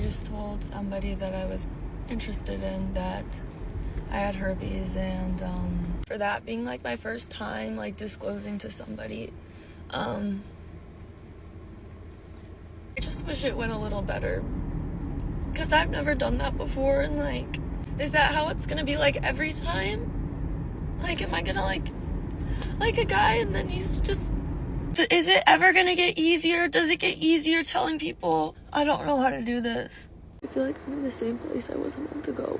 just told somebody that I was interested in that I had herpes, and for that being like my first time like disclosing to somebody, I just wish it went a little better, because I've never done that before. And like, is that how it's gonna be like every time? Like, am I gonna like a guy and then he's just, is it ever gonna get easier? Does it get easier telling people I don't know how to do this? I feel like I'm in the same place I was a month ago.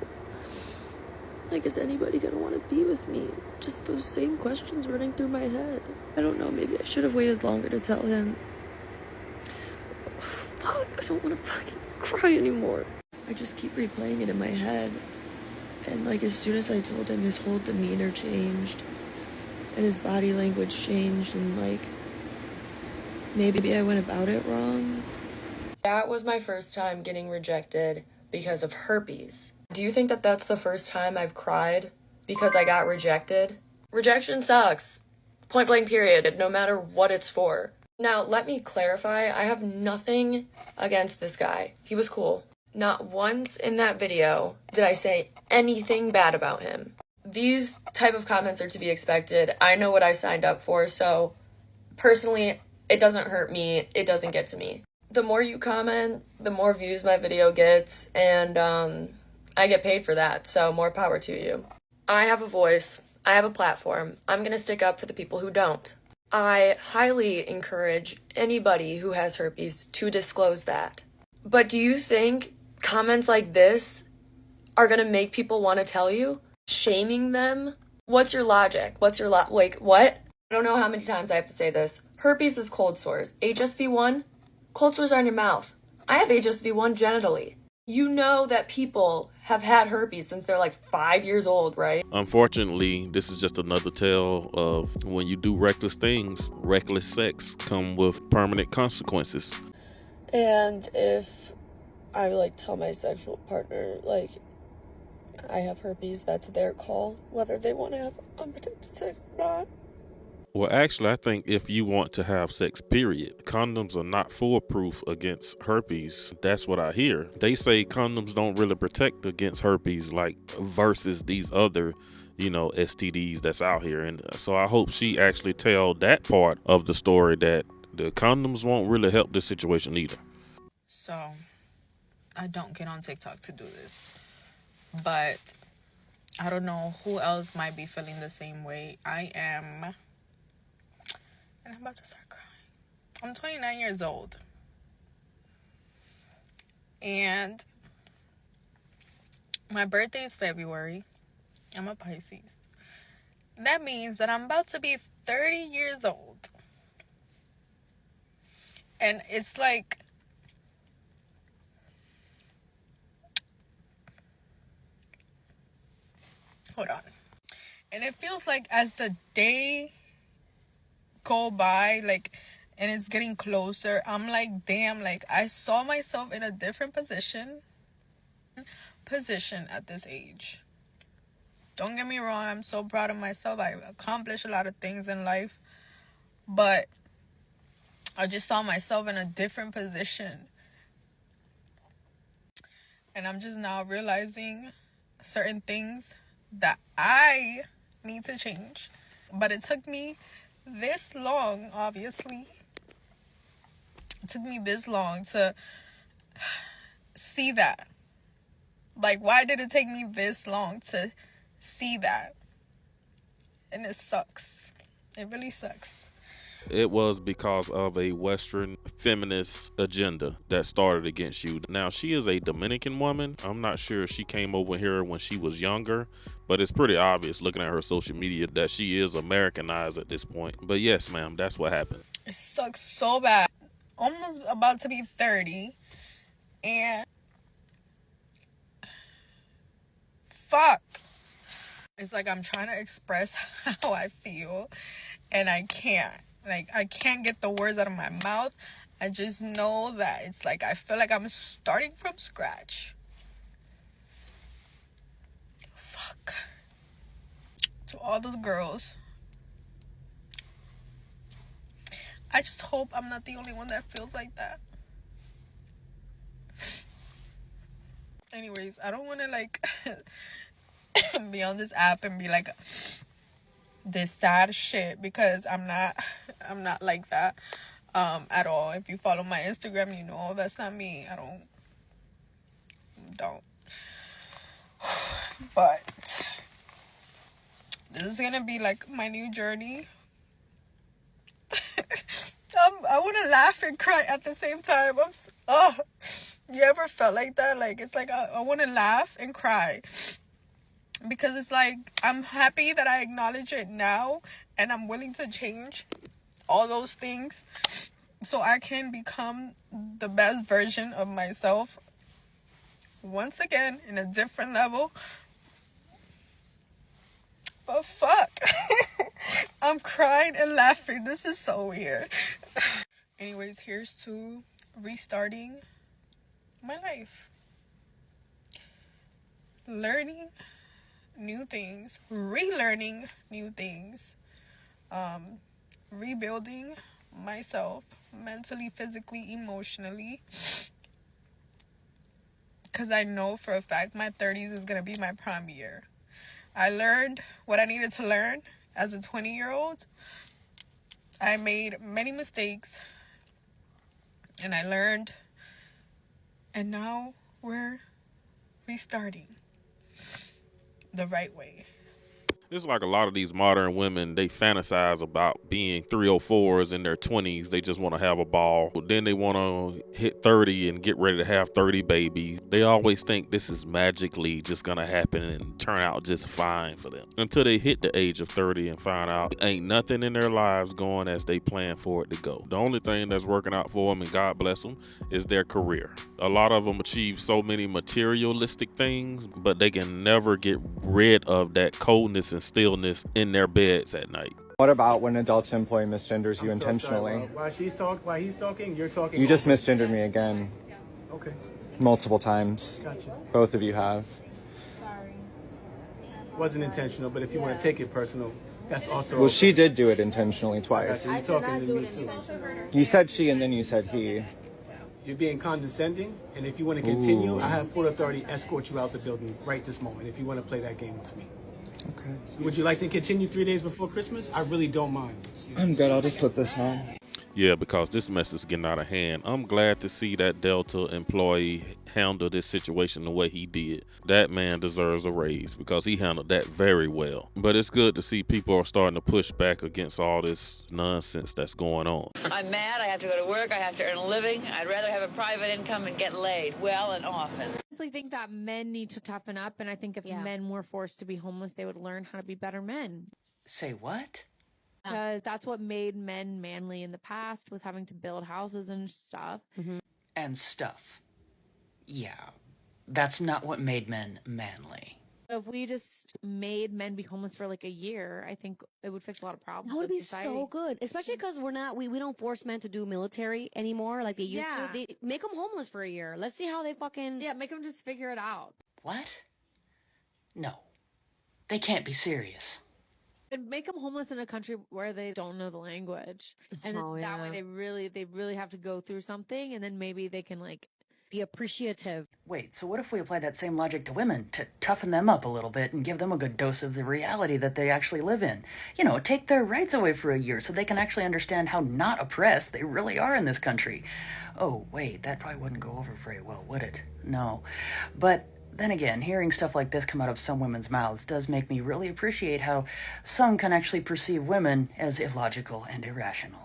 Like, is anybody gonna want to be with me? Just those same questions running through my head. I don't know, maybe I should have waited longer to tell him. Fuck, I don't want to fucking cry anymore. I just keep replaying it in my head. And like, as soon as I told him, his whole demeanor changed. And his body language changed, and like, maybe I went about it wrong. That was my first time getting rejected because of herpes. Do you think that that's the first time I've cried because I got rejected? Rejection sucks. Point blank period, no matter what it's for. Now, let me clarify, I have nothing against this guy. He was cool. Not once in that video did I say anything bad about him. These type of comments are to be expected. I know what I signed up for, so personally, it doesn't hurt me. It doesn't get to me. The more you comment, the more views my video gets, and I get paid for that, so more power to you. I have a voice. I have a platform. I'm gonna stick up for the people who don't. I highly encourage anybody who has herpes to disclose that. But do you think comments like this are gonna make people want to tell you? Shaming them? What's your logic? What's your like, what? I don't know how many times I have to say this. Herpes is cold sores. HSV1, cold sores are in your mouth. I have HSV1 genitally. You know that people have had herpes since they're like 5 years old, right? Unfortunately, this is just another tale of when you do reckless things, reckless sex come with permanent consequences. And if I like tell my sexual partner like I have herpes, that's their call, whether they want to have unprotected sex or not. Well, actually, I think if you want to have sex, period, condoms are not foolproof against herpes. That's what I hear. They say condoms don't really protect against herpes, like versus these other, STDs that's out here. And so I hope she actually tell that part of the story, that the condoms won't really help this situation either. So I don't get on TikTok to do this, but I don't know who else might be feeling the same way I am. And I'm about to start crying. I'm 29 years old. And my birthday is February. I'm a Pisces. That means that I'm about to be 30 years old. And it's like, hold on. And it feels like as the day go by, like, and it's getting closer, I'm like, damn, like I saw myself in a different position at this age. Don't get me wrong, I'm so proud of myself. I've accomplished a lot of things in life, but I just saw myself in a different position, and I'm just now realizing certain things that I need to change. But it took me this long, obviously. It took me this long to see that. Like, why did it take me this long to see that? And it sucks. It really sucks. It was because of a Western feminist agenda that started against you. Now, she is a Dominican woman. I'm not sure if she came over here when she was younger, but it's pretty obvious looking at her social media that she is Americanized at this point. But yes, ma'am, that's what happened. It sucks so bad. Almost about to be 30. And fuck. It's like I'm trying to express how I feel, and I can't. Like, I can't get the words out of my mouth. I just know that it's like I feel like I'm starting from scratch. Fuck. To all those girls, I just hope I'm not the only one that feels like that. Anyways, I don't want to like be on this app and be like this sad shit, because I'm not like that at all. If you follow my Instagram, you know that's not me. I don't. But this is gonna be like my new journey. I want to laugh and cry at the same time. You ever felt like that? Like, it's like I want to laugh and cry, because it's like I'm happy that I acknowledge it now, and I'm willing to change all those things so I can become the best version of myself once again in a different level. But fuck. I'm crying and laughing. This is so weird. Anyways, here's to restarting my life. Learning new things. Relearning new things. Rebuilding myself mentally, physically, emotionally. Because I know for a fact my 30s is going to be my prime year. I learned what I needed to learn as a 20-year-old. I made many mistakes, and I learned, and now we're restarting the right way. It's like a lot of these modern women, they fantasize about being 304s in their 20s. They just want to have a ball. Then they want to hit 30 and get ready to have 30 babies. They always think this is magically just going to happen and turn out just fine for them. Until they hit the age of 30 and find out ain't nothing in their lives going as they plan for it to go. The only thing that's working out for them, and God bless them, is their career. A lot of them achieve so many materialistic things, but they can never get rid of that coldness and stillness in their beds at night. What about when adults employee misgenders you intentionally? Sorry, while he's talking, you're talking. You just misgendered me again. Okay. Multiple times. Gotcha. Both of you have. Sorry. Wasn't intentional, but if you want to take it personal, that's also. Well, she did do it intentionally twice. You're talking to me too. You said she and then you said he. You're being condescending, and if you want to continue, I have full authority escort you out the building right this moment. If you want to play that game with me. Okay. Would you like to continue 3 days before Christmas? I really don't mind. I'm good. I'll just put this on. Yeah, because this mess is getting out of hand. I'm glad to see that Delta employee handle this situation the way he did. That man deserves a raise because he handled that very well. But it's good to see people are starting to push back against all this nonsense that's going on. I'm mad. I have to go to work. I have to earn a living. I'd rather have a private income and get laid well and often. I think that men need to toughen up, and I think if men were forced to be homeless, they would learn how to be better men. Say what? Because that's what made men manly in the past, was having to build houses and stuff. Mm-hmm. And stuff. Yeah, that's not what made men manly. If we just made men be homeless for like a year, I think it would fix a lot of problems. That would be society. so good, especially because we don't force men to do military anymore like they used to. They make them homeless for a year. Let's see how they fucking make them just figure it out. What? No, they can't be serious. And make them homeless in a country where they don't know the language, and that way they really have to go through something, and then maybe they can like be appreciative. Wait, so what if we apply that same logic to women to toughen them up a little bit and give them a good dose of the reality that they actually live in? You know, take their rights away for a year so they can actually understand how not oppressed they really are in this country. Oh, wait, that probably wouldn't go over very well, would it? No. But then again, hearing stuff like this come out of some women's mouths does make me really appreciate how some can actually perceive women as illogical and irrational.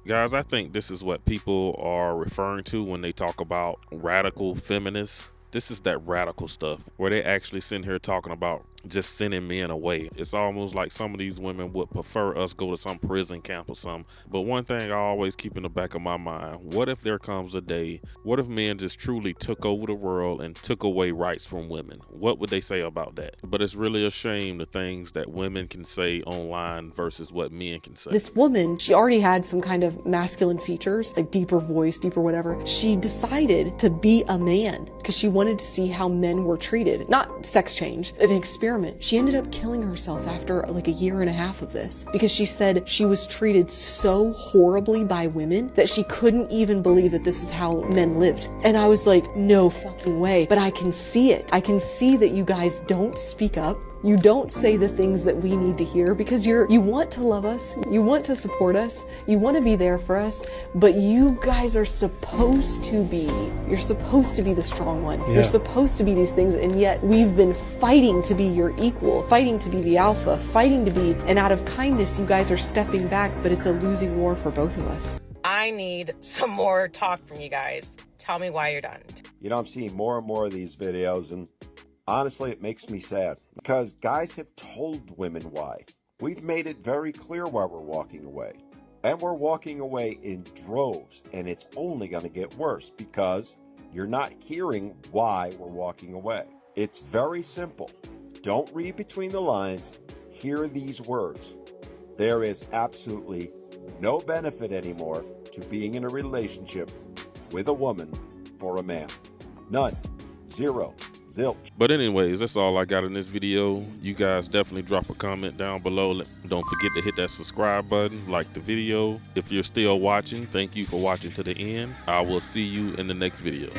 Guys, I think this is what people are referring to when they talk about radical feminists. This is that radical stuff where they actually sitting here talking about just sending men away. It's almost like some of these women would prefer us go to some prison camp or something. But one thing I always keep in the back of my mind, what if there comes a day, what if men just truly took over the world and took away rights from women? What would they say about that? But it's really a shame the things that women can say online versus what men can say. This woman, she already had some kind of masculine features, like deeper voice, deeper whatever. She decided to be a man because she wanted to see how men were treated. Not sex change, an experience experiment. She ended up killing herself after like a year and a half of this because she said she was treated so horribly by women that she couldn't even believe that this is how men lived. And I was like, no fucking way. But I can see it. I can see that you guys don't speak up. You don't say the things that we need to hear because you want to love us, you want to support us, you want to be there for us, but you guys are supposed to be the strong one. You're supposed to be these things, and yet we've been fighting to be your equal, fighting to be the alpha, fighting to be, and out of kindness you guys are stepping back, but it's a losing war for both of us. I need some more talk from you guys. Tell me why you're done. You know, I'm seeing more and more of these videos, and honestly, it makes me sad because guys have told women why. We've made it very clear why we're walking away. And we're walking away in droves, and it's only going to get worse because you're not hearing why we're walking away. It's very simple. Don't read between the lines. Hear these words. There is absolutely no benefit anymore to being in a relationship with a woman for a man. None. Zero. Zilch. But anyways, that's all I got in this video. You guys definitely drop a comment down below. Don't forget to hit that subscribe button, like the video. If you're still watching, thank you for watching to the end. I will see you in the next video.